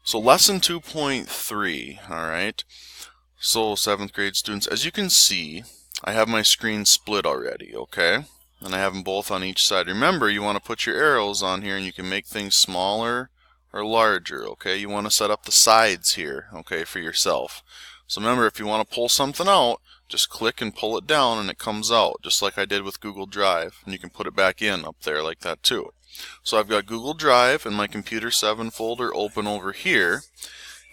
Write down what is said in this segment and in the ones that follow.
So lesson 2.3, alright. So 7th grade students, as you can see, I have my screen split already, okay? And I have them both on each side. Remember, you want to put your arrows on here and you can make things smaller or larger, okay? You want to set up the sides here, okay, for yourself. So remember, if you want to pull something out, just click and pull it down and it comes out, just like I did with Google Drive. And you can put it back in up there like that too. So I've got Google Drive and my Computer 7 folder open over here,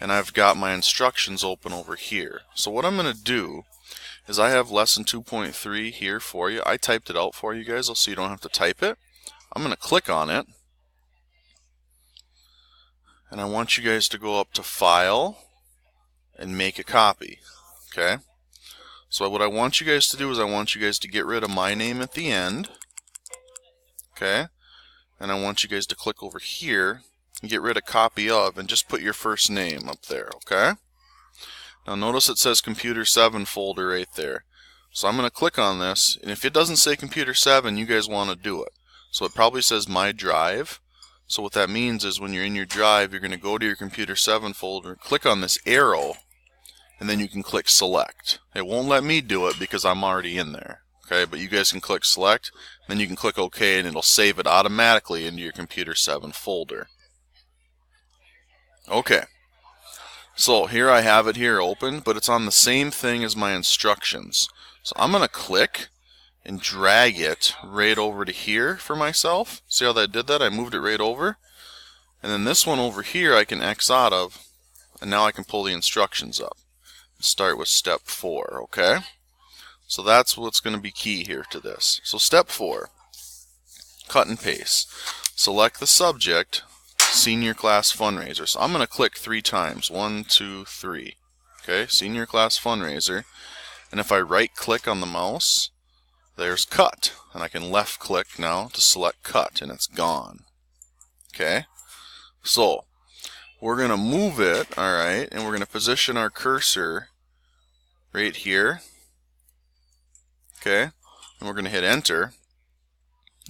and I've got my instructions open over here. So what I'm going to do is I have lesson 2.3 here for you. I typed it out for you guys so you don't have to type it. I'm going to click on it, and I want you guys to go up to File and Make a Copy. Okay? So what I want you guys to do is I want you guys to get rid of my name at the end. Okay? And I want you guys to click over here and get rid of copy of and just put your first name up there, okay? Now notice it says Computer 7 folder right there. So I'm going to click on this, and if it doesn't say Computer 7, you guys want to do it. So it probably says My Drive. So what that means is when you're in your drive, you're going to go to your Computer 7 folder, click on this arrow, and then you can click Select. It won't let me do it because I'm already in there. Okay, but you guys can click Select, then you can click OK, and it'll save it automatically into your Computer 7 folder. Okay, so here I have it here open, but it's on the same thing as my instructions. So I'm going to click and drag it right over to here for myself. See how that did that? I moved it right over. And then this one over here I can X out of, and now I can pull the instructions up. Start with step 4, okay? So that's what's going to be key here to this. So step 4, cut and paste. Select the subject, Senior Class Fundraiser. So I'm going to click 3 times. 1, 2, 3. Okay, Senior Class Fundraiser. And if I right click on the mouse, there's cut. And I can left click now to select cut, and it's gone. Okay, so we're going to move it, alright, and we're going to position our cursor right here. Okay, and we're going to hit enter,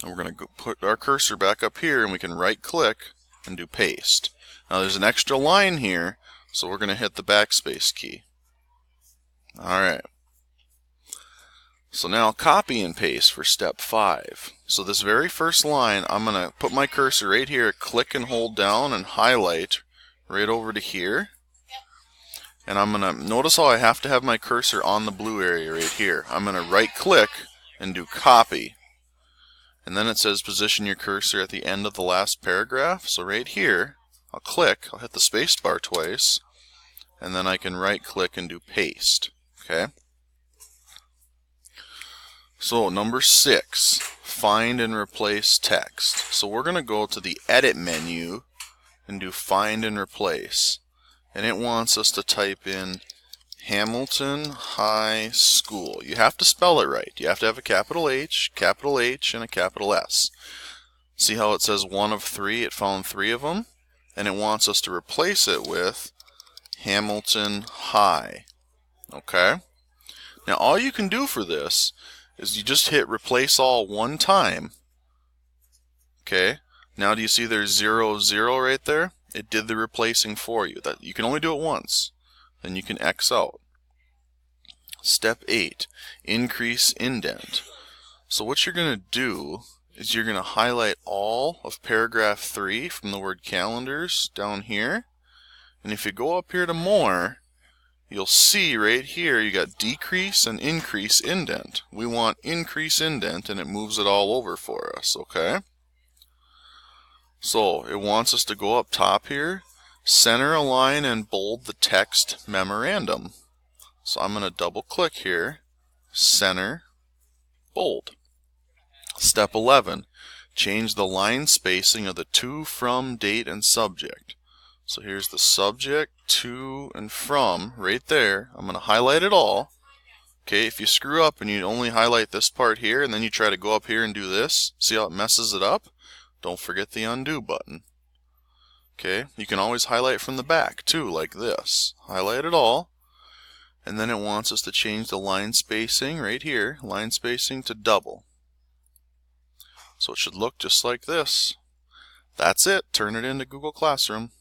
and we're going to put our cursor back up here, and we can right click and do paste. Now there's an extra line here, so we're going to hit the backspace key. Alright, so now copy and paste for step 5. So this very first line, I'm going to put my cursor right here, click and hold down and highlight right over to here. And I'm going to, notice how I have to have my cursor on the blue area right here. I'm going to right click and do copy. And then it says position your cursor at the end of the last paragraph. So right here, I'll click, I'll hit the space bar twice, and then I can right click and do paste. Okay? So number 6, find and replace text. So we're going to go to the edit menu and do find and replace. And it wants us to type in Hamilton High School. You have to spell it right. You have to have a capital H, and a capital S. See how it says 1 of 3? It found 3 of them. And it wants us to replace it with Hamilton High. Okay? Now all you can do for this is you just hit replace all one time. Okay? Now do you see there's 0, 0 right there? It did the replacing for you. That you can only do it once. Then you can X out. Step 8, increase indent. So what you're going to do is you're going to highlight all of paragraph 3 from the word calendars down here. And if you go up here to more, you'll see right here you got decrease and increase indent. We want increase indent, and it moves it all over for us, okay? So it wants us to go up top here, center align and bold the text memorandum. So I'm going to double click here, center, bold. Step 11, change the line spacing of the to, from, date, and subject. So here's the subject, to, and from right there. I'm going to highlight it all. Okay, if you screw up and you only highlight this part here and then you try to go up here and do this, see how it messes it up? Don't forget the undo button. Okay, you can always highlight from the back too, like this. Highlight it all, and then it wants us to change the line spacing right here, line spacing to double. So it should look just like this. That's it. Turn it into Google Classroom.